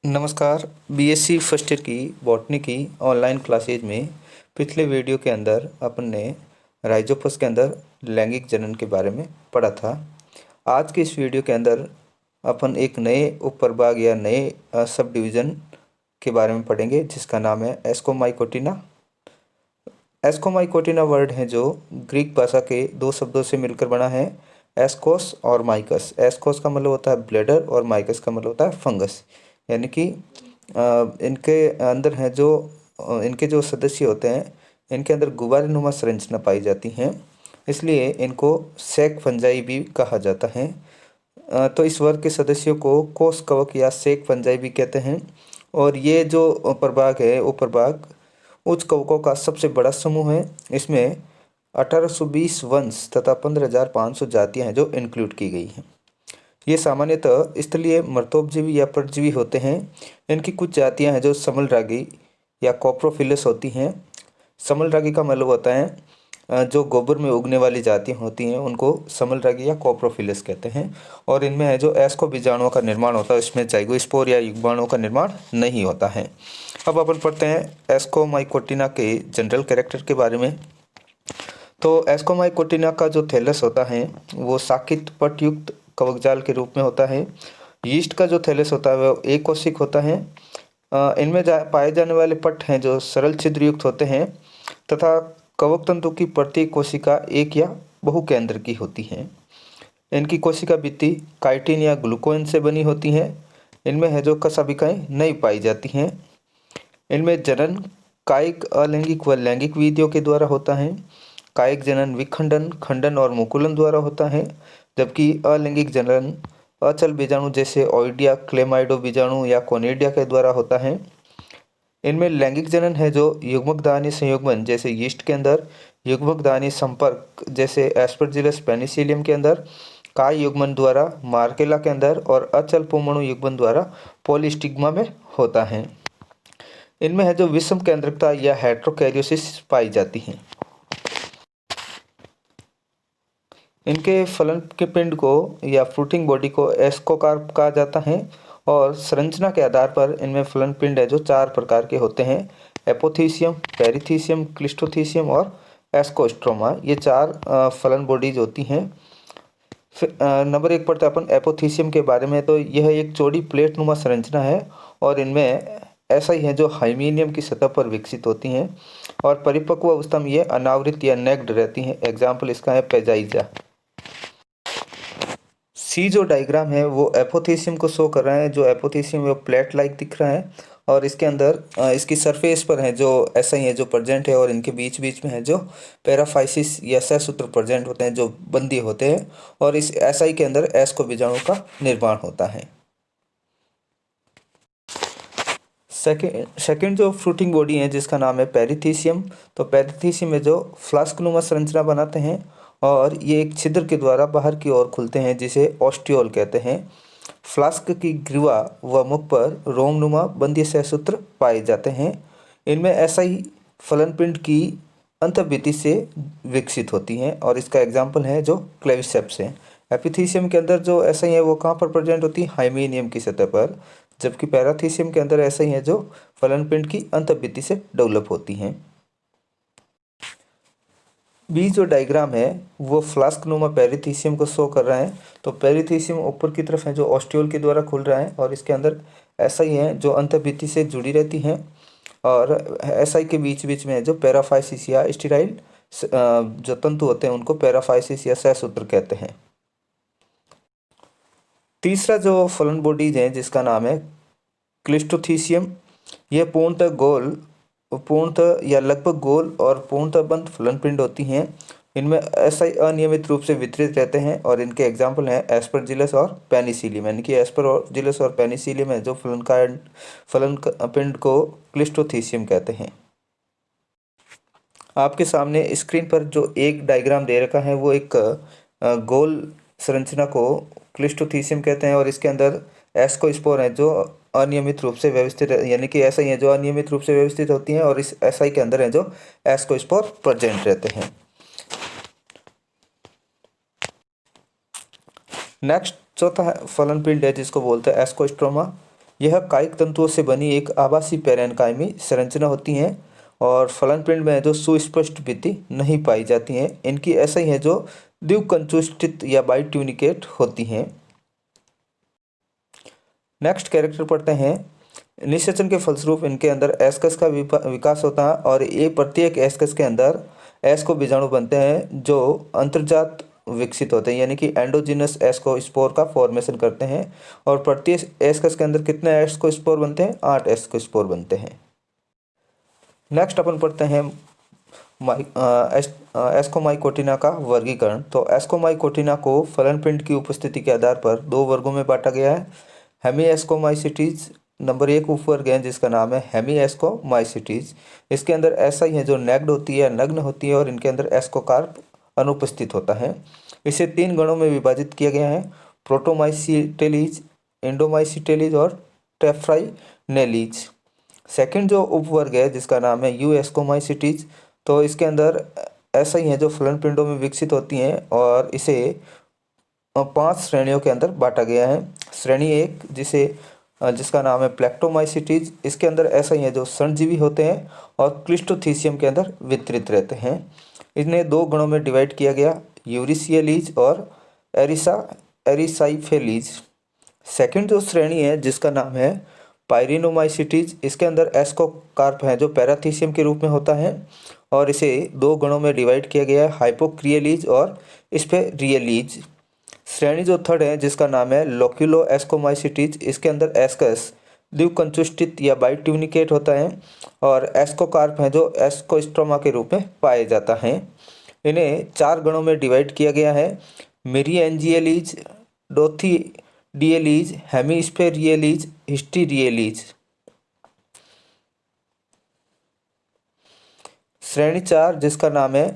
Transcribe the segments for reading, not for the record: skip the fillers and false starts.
नमस्कार। BSc first year की botany की ऑनलाइन क्लासेज में पिछले वीडियो के अंदर अपन ने राइजोपस के अंदर लैंगिक जनन के बारे में पढ़ा था। आज के इस वीडियो के अंदर अपन एक नए उपप्रभाग या नए सब डिवीज़न के बारे में पढ़ेंगे जिसका नाम है एस्कोमाइकोटिना। एस्कोमाइकोटिना वर्ड है जो ग्रीक भाषा के दो शब्दों से मिलकर बना है, एस्कोस और माइकस। एस्कोस का मतलब होता है ब्लैडर और माइकस का मतलब होता है फंगस। यानी कि इनके अंदर है जो इनके जो सदस्य होते हैं, इनके अंदर गुबारेनुमा संरचना पाई जाती हैं, इसलिए इनको सेक फंजाई भी कहा जाता है। तो इस वर्ग के सदस्यों को कोष कवक या सेक फंजाई भी कहते हैं। और ये जो प्रभाग है वो प्रभाग उच्च कवकों का सबसे बड़ा समूह है। इसमें 1820 वंश तथा 15,500 जातियां हैं जो इंक्लूड की गई हैं। ये सामान्यतः स्थलीय मर्तोपजीवी या परजीवी होते हैं। इनकी कुछ जातियां हैं जो समलरागी या कोप्रोफिलस होती हैं। समलरागी का मतलब होता है जो गोबर में उगने वाली जातियां होती हैं उनको समलरागी या कोप्रोफिलस कहते हैं। और इनमें है जो एस्को बीजाणुओं का निर्माण होता है, इसमें जाइगोस्पोर या युग्माणुओं का निर्माण नहीं होता है। अब अपन पढ़ते हैं एस्कोमाइकोटिना के जनरल कैरेक्टर के बारे में। तो एस्कोमाइकोटिना का जो थैलस होता है वो साकित पटयुक्त कवकजाल के रूप में होता है। यीस्ट का जो थैलस होता है वो एक कोशिक होता है। इनमें पाए जाने वाले पट हैं जो सरल छिद्रयुक्त होते हैं तथा कवक तंतु की प्रत्येक कोशिका एक या बहुकेंद्र की होती है। इनकी कोशिका भित्ति काइटिन या ग्लूकोन से बनी होती है। इनमें है जो कशाभिकाएं नहीं पाई जाती हैं। इनमें जनन कायिक अलैंगिक व लैंगिक विधियों के द्वारा होता है। कायिक जनन विखंडन, खंडन और मुकुलन द्वारा होता है, जबकि अलैंगिक जनन अचल बीजाणु जैसे ओइडिया, क्लेमाइडो बीजाणु या कोनिडिया के द्वारा होता है। इनमें लैंगिक जनन है जो युग्मकदानी संयुग्मन जैसे यीस्ट के अंदर, युग्मकदानी संपर्क जैसे एस्परजिलस पेनिसिलियम के अंदर, काय युग्मन द्वारा मार्केला के अंदर और अचल पोमणु युग्मन द्वारा पॉलीस्टिग्मा में होता है। इनमें है जो विषम केंद्रकता या हेट्रोकैरियोसिस पाई जाती है। इनके फलन के पिंड को या फ्रूटिंग बॉडी को एस्कोकार्प कहा जाता है। और संरचना के आधार पर इनमें फलन पिंड है जो चार प्रकार के होते हैं, एपोथीसियम, पेरिथीसियम, क्लिस्टोथीसियम और एस्कोस्ट्रोमा। ये चार फलन बॉडीज होती हैं। नंबर एक पर अपन एपोथीसियम के बारे में, तो यह एक चौड़ी प्लेट नुमा संरचना है और इनमें ऐसा ही है जो हाइमीनियम की सतह पर विकसित होती हैं और परिपक्व अवस्था में ये अनावृत या नेक्ड रहती हैं। एग्जाम्पल इसका है पेजाइजा। सी जो डायग्राम है वो एपोथीसियम को शो कर रहा है। जो एपोथीसियम है वो प्लेट लाइक दिख रहा है और इसके अंदर इसकी सरफेस पर है जो ऐसा ही है जो प्रेजेंट है और इनके बीच बीच में है जो पैराफाइसिस या सहसूत्र प्रेजेंट होते हैं जो बंदी होते हैं और इस एसआई के अंदर एस्को बीजाणु का निर्माण होता है। सेकेंड जो फ्रूटिंग बॉडी है जिसका नाम है पेरिथीसियम। तो पेरिथीसियम में जो फ्लास्कनुमा संरचना बनाते हैं और ये एक छिद्र के द्वारा बाहर की ओर खुलते हैं जिसे ऑस्टियोल कहते हैं। फ्लास्क की ग्रीवा व मुख पर रोमनुमा बंदी सहसूत्र पाए जाते हैं। इनमें ऐसा ही फलन पिंड की अंतर्भित्ति से विकसित होती हैं और इसका एग्जाम्पल है जो क्लेविसेप्स है। एपिथीसियम के अंदर जो ऐसा ही है वो कहाँ पर प्रेजेंट होती है, हाइमेनियम की सतह पर, जबकि पैराथीसियम के अंदर ऐसा ही है जो फलन पिंड की अंतर्भित्ति से डेवलप होती हैं। बी जो डायग्राम है वो फ्लास्कनुमा पेरिथीसियम को शो कर रहा है। तो पेरिथीसियम ऊपर की तरफ है जो ऑस्टियोल के द्वारा खुल रहा है और इसके अंदर ऐसा ही है जो अंतर्भित्ति से जुड़ी रहती हैं और ऐसा ही के बीच बीच में है जो पैराफाइसिस या स्टेराइल जो तंतु होते हैं उनको पैराफाइसिस या सहसूत्र कहते हैं। तीसरा जो फलन बॉडीज है जिसका नाम है क्लिस्टोथीसियम। यह पूर्णतः या लगभग गोल और पूर्णतः बंद फलन पिंड होती हैं। इनमें ऐसा ही अनियमित रूप से वितरित रहते हैं और इनके एग्जाम्पल हैं एस्परजिलस और पेनिसिलियम। यानी कि एस्परजिलस और पेनिसिलियम है जो पिंड को क्लिस्टोथीसियम कहते हैं। आपके सामने स्क्रीन पर जो एक डायग्राम दे रखा है वो एक गोल संरचना को क्लिस्टोथीसियम कहते हैं और इसके अंदर एस्कोस्पोर है जो अनियमित रूप से व्यवस्थित यानी कि ऐसा ही है जो अनियमित रूप से व्यवस्थित होती हैं और इस एसआई के अंदर है जो एस्कोस्पोर प्रेजेंट रहते हैं। नेक्स्ट चौथा फलन पिंड है जिसको बोलते हैं एस्कोस्ट्रोमा। यह कायिक तंतुओं से बनी एक आभासी पैरेनकाइमी संरचना होती हैं और फलन पिंड में जो सुस्पष्ट भित्ति नहीं पाई जाती हैं। इनकी ऐसा ही है जो द्विकंचुष्टित या बाइट्यूनिकेट होती हैं। नेक्स्ट कैरेक्टर पढ़ते हैं। निषेचन के फलस्वरूप इनके अंदर एस्कस का विकास होता है और ये प्रत्येक एस्कस के अंदर एस्को बीजाणु बनते हैं जो अंतर्जात विकसित होते हैं, यानी कि एंडोजिनस एस्कोस्पोर का फॉर्मेशन करते हैं। और प्रत्येक एस्कस के अंदर कितने एस्कोस्पोर बनते हैं? 8 एस्कोस्पोर बनते हैं। नेक्स्ट अपन पढ़ते हैं एस्कोमाइकोटिना का वर्गीकरण। तो एस्कोमाइकोटिना को फलन पिंड की उपस्थिति के आधार पर 2 वर्गों में बांटा गया है। हेमीएस्कोमाइसिटीज नंबर 1 उपवर्ग है जिसका नाम है हेमीएस्कोमाइसिटीज। इसके अंदर ऐसा ही है जो नेक्ड होती है, नग्न होती है और इनके अंदर एस्कोकार्प अनुपस्थित होता है। इसे 3 गणों में विभाजित किया गया है, प्रोटोमाइसिटेलीज, इंडोमाइसिटेलीज और टेफ्राइनेलीज। सेकंड जो उपवर्ग है जिसका नाम है यूएस्कोमाइसिटीज, तो इसके अंदर ऐसा ही है जो फलन पिंडों में विकसित होती हैं और इसे 5 श्रेणियों के अंदर बांटा गया है। श्रेणी 1 जिसका नाम है प्लेक्टोमाइसिटीज, इसके अंदर ऐसा ही है जो स्तनजीवी होते हैं और क्लिस्टोथीसियम के अंदर वितरित रहते हैं। इन्हें 2 गणों में डिवाइड किया गया, यूरिसियलीज और एरिसाइफेलीज। सेकंड जो श्रेणी है जिसका नाम है पायरिनोमाइसिटीज, इसके अंदर एस्कोकार्प है जो पैराथीसियम के रूप में होता है और इसे 2 गणों में डिवाइड किया गया है, हाइपोक्रियलीज और स्पेरियलीज। श्रेणी जो थर्ड है जिसका नाम है लोक्यूलो एस्कोमाइसिटीज, इसके अंदर एस्कस द्विकंचुष्टित या बाइट्यूनिकेट होता है और एस्कोकार्प है जो एस्कोस्ट्रोमा के रूप में पाया जाता है। इन्हें 4 गणों में डिवाइड किया गया है, मिरीएंजियलीज, डोथीडियलीज, हेमिस्फेरियलीज, हिस्टीरियलीज। श्रेणी 4 जिसका नाम है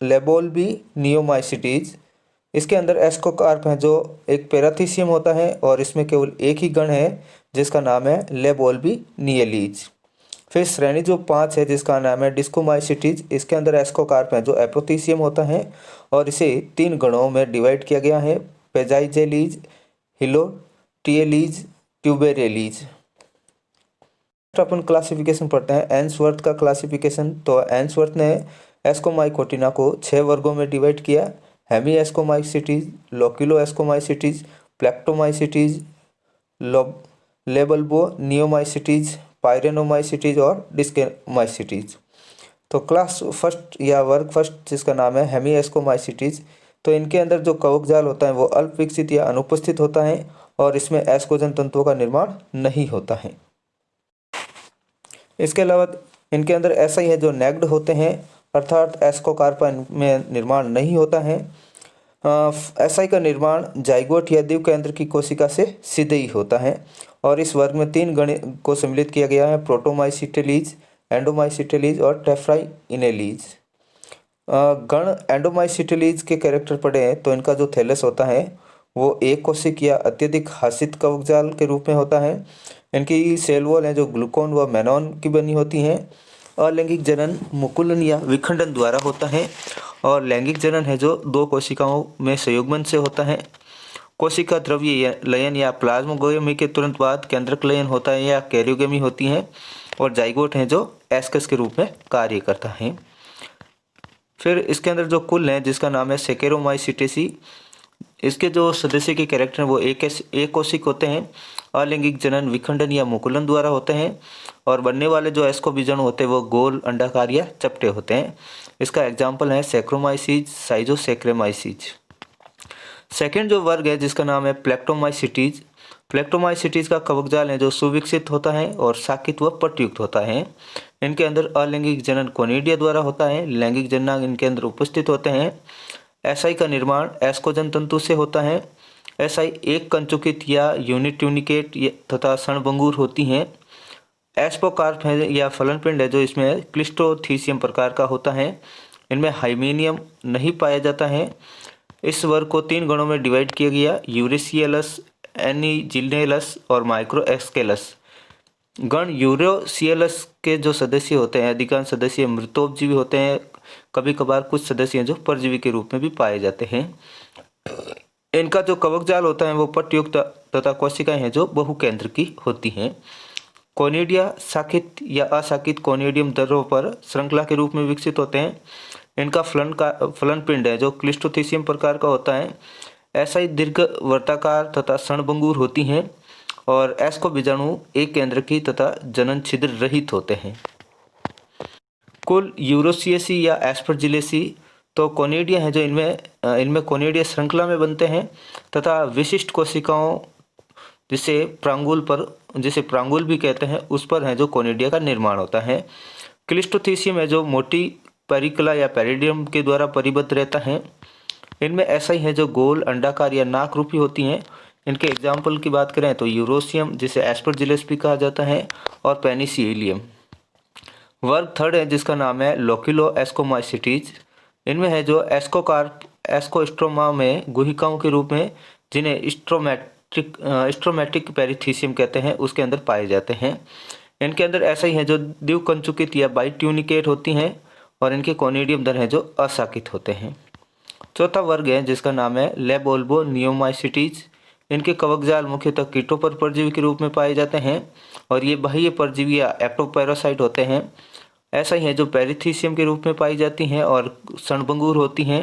लेबोल्बिनियोमाइसिटीज, इसके अंदर एस्कोकार्प है जो एक पैराथीसियम होता है और इसमें केवल एक ही गण है जिसका नाम है लेबोल्बिनियलीज। फिर श्रेणी जो 5 है जिसका नाम है डिस्कोमाइसिटीज, इसके अंदर एस्कोकार्प है जो एप्रोथीसियम होता है और इसे 3 गणों में डिवाइड किया गया है, पेजाइजेलीज, हिलोटियलीज, ट्यूबेरेलीज। अपन क्लासिफिकेशन पढ़ते हैं एंसवर्थ का क्लासिफिकेशन। तो एंसवर्थ ने एस्कोमाइकोटिना को 6 वर्गों में डिवाइड किया, हेमीएस्कोमाइसिटीज, लोक्यूलोएस्कोमाइसिटीज, प्लेक्टोमाइसिटीज, लेबल्बोनियोमाइसिटीज, पायरेनोमाइसिटीज और डिस्कोमाइसिटीज। तो क्लास फर्स्ट या वर्ग फर्स्ट जिसका नाम है हेमीएस्कोमाइसिटीज, तो इनके अंदर जो कवक जाल होता है वो अल्प विकसित या अनुपस्थित होता है और इसमें एस्कोजन तंतुओं का निर्माण नहीं होता है। इसके अलावा इनके अंदर ऐसा ही है जो नेक्ड होते हैं, अर्थात एस्कोकार्प में निर्माण नहीं होता है। एसआई का निर्माण जाइगोट या द्विकेंद्र की कोशिका से सीधे ही होता है और इस वर्ग में 3 गण को सम्मिलित किया गया है, प्रोटोमाइसिटेलीज, एंडोमाइसिटेलीज और टेफ्राइनेलीज। गण एंडोमाइसिटेलीज के कैरेक्टर पढ़े हैं तो इनका जो थैलस होता है वो एक कोशिक या अत्यधिक हासित कवकजाल के रूप में होता है। इनकी सेल वॉल है जो ग्लूकोन व मेनॉन की बनी होती हैं। अलैंगिक जनन मुकुलन या विखंडन द्वारा होता है और लैंगिक जनन है जो 2 कोशिकाओं में संयुग्मन से होता है। कोशिका द्रव्य लयन या प्लाज्मोगोमी के तुरंत बाद केंद्रक लयन होता है या कैरियोगेमी होती है और जाइगोट है जो एस्कस के रूप में कार्य करता है। फिर इसके अंदर जो कुल है जिसका नाम है सेकेरोमाइसिटेसी, इसके जो सदस्य के कैरेक्टर हैं वो एक कोशिक होते हैं। अलैंगिक जनन विखंडन या मुकुलन द्वारा होते हैं और बनने वाले जो एस्को बीजाणु होते हैं वो गोल, अंडाकार या चपटे होते हैं। इसका एग्जाम्पल है सैक्रोमाइसीज, साइजोसैक्रोमाइसीज। सेकेंड जो वर्ग है जिसका नाम है प्लेक्टोमाइसिटीज, प्लेक्टोमाइसिटीज का कवकजाल है जो सुविकसित होता है और साकित व पट्टयुक्त होता है। इनके अंदर अलैंगिक जनन कोनिडिया द्वारा होता है, लैंगिक जननांग इनके अंदर उपस्थित होते हैं। एसआई का निर्माण एस्कोजन तंतु से होता है। एसआई एक कंचुकित या यूनिट्यूनिकेट तथा क्षणभंगुर होती हैं। एस्पोकार्प है या फलन पिंड है जो इसमें क्लिस्टोथीसियम प्रकार का होता है। इनमें हाइमेनियम नहीं पाया जाता है। इस वर्ग को 3 गणों में डिवाइड किया गया, यूरेसियलस, एनिजिनेलस और माइक्रोएस्केलस। गण यूरोसियलस के जो सदस्य होते हैं अधिकांश सदस्य मृतोपजीवी होते हैं, कभी कभार कुछ सदस्य हैं जो परजीवी के रूप में भी पाए जाते हैं। इनका जो कवक जाल होता है वो पट्टयुक्त तथा कोशिकाएं हैं जो बहुकेंद्र की होती हैं। कोनिडिया शाखित या अशाखित कोनिडियम दर्रों पर श्रृंखला के रूप में विकसित होते हैं। इनका फलन पिंड है जो क्लिस्टोथीसियम प्रकार का होता है। ऐसा ही दीर्घ वर्ताकार तथा क्षणभंगुर होती हैं और एस्को बीजाणु एक केंद्र की तथा जनन छिद्र रहित होते हैं। कुल यूरोसिएसी या एस्परजिलेसी तो कोनिडिया हैं जो इनमें कोनिडिया श्रृंखला में बनते हैं तथा विशिष्ट कोशिकाओं जिसे प्रांगुल भी कहते हैं उस पर है जो कोनिडिया का निर्माण होता है। क्लिस्टोथीसियम है जो मोटी पेरिकला या पेरिडियम के द्वारा परिबद्ध रहता है। इनमें ऐसा ही है जो गोल अंडाकार या नाक रूपी होती हैं। इनके एग्जाम्पल की बात करें तो यूरोसियम जिसे एस्परजिलस भी कहा जाता है और पेनिसिलियम। वर्ग थर्ड है जिसका नाम है लोक्युलो एस्कोमाइसिटीज। इनमें है जो एस्कोकार्प एस्कोस्ट्रोमा में गुहिकाओं के रूप में जिन्हें स्ट्रोमेटिक पेरिथीसियम कहते हैं उसके अंदर पाए जाते हैं। इनके अंदर ऐसा ही है जो द्विकंचुकित या बाइट्यूनिकेट होती हैं और इनके कोनिडियम दर हैं जो अशाखित होते हैं। चौथा वर्ग है जिसका नाम है लेबोल्बो नियोमाइसिटीज। इनके कवकजाल मुख्यतः कीटों पर परजीवी के रूप में पाए जाते हैं और ये बाह्य परजीवी या एप्टोपैरासाइट होते हैं। ऐसा ही है जो पेरिथीसियम के रूप में पाई जाती हैं और क्षणभंगुर होती हैं।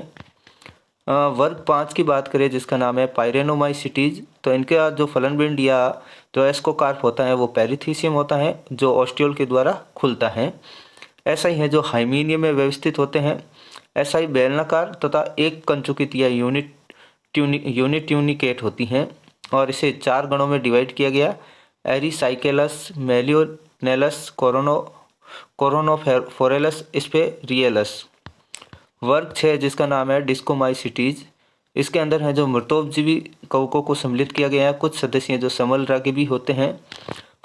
वर्ग 5 की बात करें जिसका नाम है पाइरेनोमाइसिटीज तो इनका जो फलनपिंड या जो एस्कोकार्प होता है वो पेरिथीसियम होता है जो ओस्टियोल के द्वारा खुलता है। ऐसा ही है जो हाइमीनियम में व्यवस्थित होते हैं। ऐसा ही बेलनाकार तथा एक कंचुकित या यूनिट्यूनिकेट होती हैं और इसे 4 गणों में डिवाइड किया गया एरिसाइकेलस मेलियोनेलस कोरोनोफोरेलस स्पेरियलस। वर्ग 6 जिसका नाम है डिस्कोमाइसिटीज। इसके अंदर है जो मृतोपजीवी कवकों को सम्मिलित किया गया है। कुछ सदस्य हैं जो समलरागी भी होते हैं।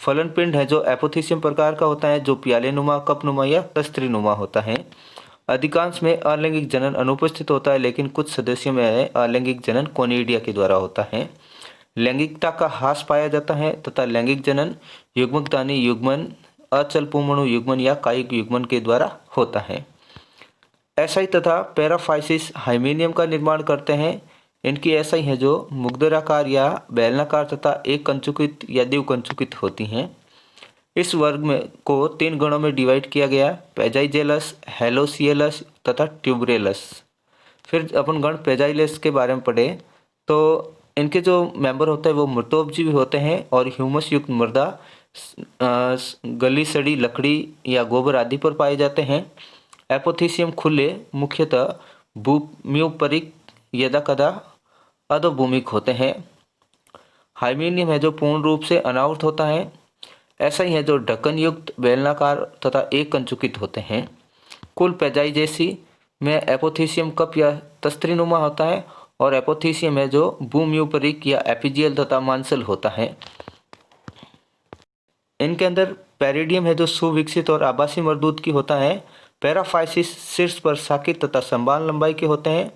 फलन पिंड है जो एपोथीसियम प्रकार का होता है जो प्यालेनुमा कपनुमा या तस्त्रीनुमा होता है। अधिकांश में अलैंगिक जनन अनुपस्थित होता है लेकिन कुछ सदस्यों में अलैंगिक जनन कोनिडिया के द्वारा होता है। लैंगिकता का ह्रास पाया जाता है तथा लैंगिक जनन युग्मकदानी युग्मन अचल पुंमणु युग्मन या कायिक युग्मन के द्वारा होता है। ऐसा ही तथा पैराफाइसिस हाइमेनियम का निर्माण करते हैं। इनकी ऐसा ही है जो मुग्दराकार या बेलनाकार तथा एक कंचुकित या द्विकंचुकित होती हैं। इस वर्ग में को 3 गणों में डिवाइड किया गया पेजाइजेलस हेलोसियलस तथा ट्यूबरेलस। फिर अपन गण पेजाइलेस के बारे में पढ़े तो इनके जो मेंबर होते हैं वो मृतोपजीवी होते हैं और ह्यूमस युक्त मृदा गली सड़ी लकड़ी या गोबर आदि पर पाए जाते हैं। एपोथीसियम खुले मुख्यतः भूम्युपरिक यदाकदा अधोभूमिक होते हैं। हाइमेनियम है जो पूर्ण रूप से अनावृत होता है। ऐसा ही है जो ढक्कन युक्त बेलनाकार तथा एक कंचुकित होते हैं। कुल पेजाइजेसी में एपोथीसियम कप या तस्त्रीनुमा होता है और एपोथीसियम है जो भूम्युपरिक या एपिजियल तथा मांसल होता है। इनके अंदर पेरिडियम है जो सुविकसित और आभासी मर्दूत की होता है। पैराफाइसिस शीर्ष पर शाखित तथा समान लंबाई के होते हैं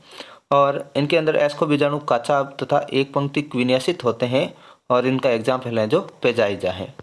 और इनके अंदर एस्को बीजाणु काचा तथा एक पंक्ति विन्यासित होते हैं और इनका एग्जाम्पल है जो पेजाइजा है।